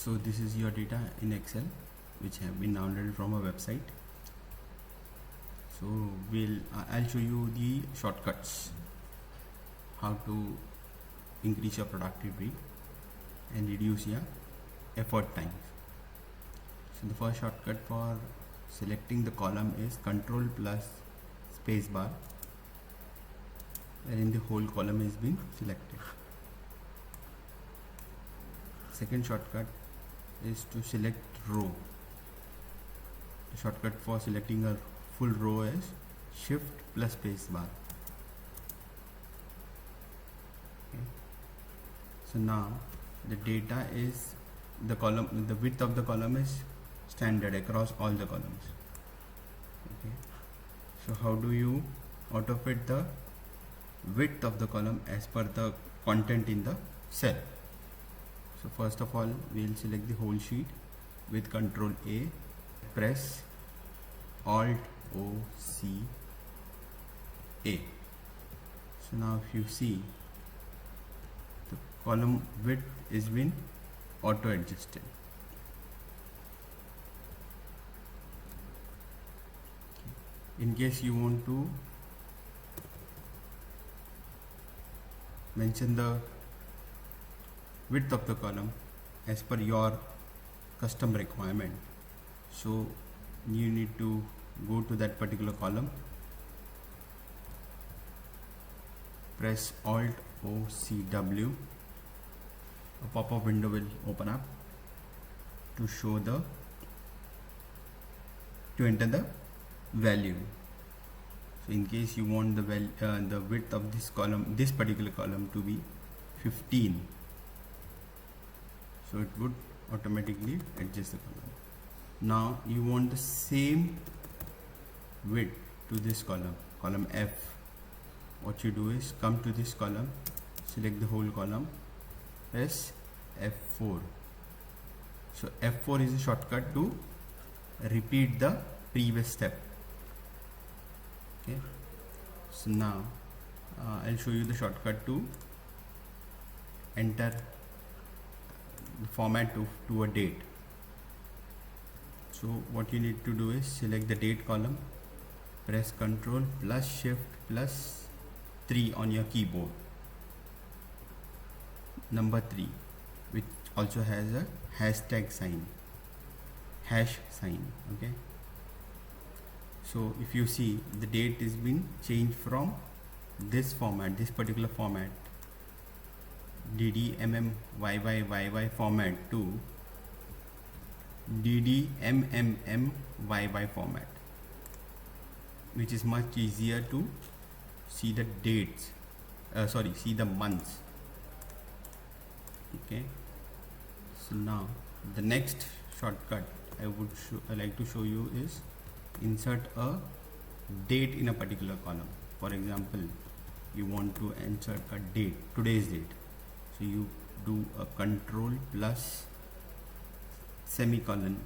So this is your data in Excel which have been downloaded from a website. So I'll show you the shortcuts, how to increase your productivity and reduce your effort time. So the first shortcut for selecting the column is Control plus space bar, wherein the whole column is being selected. Second shortcut is to select row. The shortcut for selecting a full row is Shift plus space bar. Okay. So now the data is the width of the column is standard across all the columns. Okay. So how do you auto fit the width of the column as per the content in the cell? So first of all, we'll select the whole sheet with Control A, press Alt O C A. So now if you see, the column width is been auto adjusted. In case you want to mention the width of the column as per your custom requirement, so you need to go to that particular column, press Alt O C W, a pop-up window will open up to show to enter the value. So in case you want the width of this column, this particular column, to be 15, so it would automatically adjust the column. Now you want the same width to this column F. What you do is come to this column, select the whole column, press F4. So F4 is a shortcut to repeat the previous step. Okay. So now I'll show you the shortcut to enter the format to a date. So what you need to do is select the date column, press Ctrl plus Shift plus 3 on your keyboard, number 3, which also has a hashtag sign, hash sign. Okay. So if you see, the date is being changed from this format, this particular format, DDMMYYYY format, to DDMMMYY format, which is much easier to see the dates, see the months. Okay. So now the next shortcut I like to show you is insert a date in a particular column. For example, you want to insert a date, today's date. So you do a Control plus semicolon,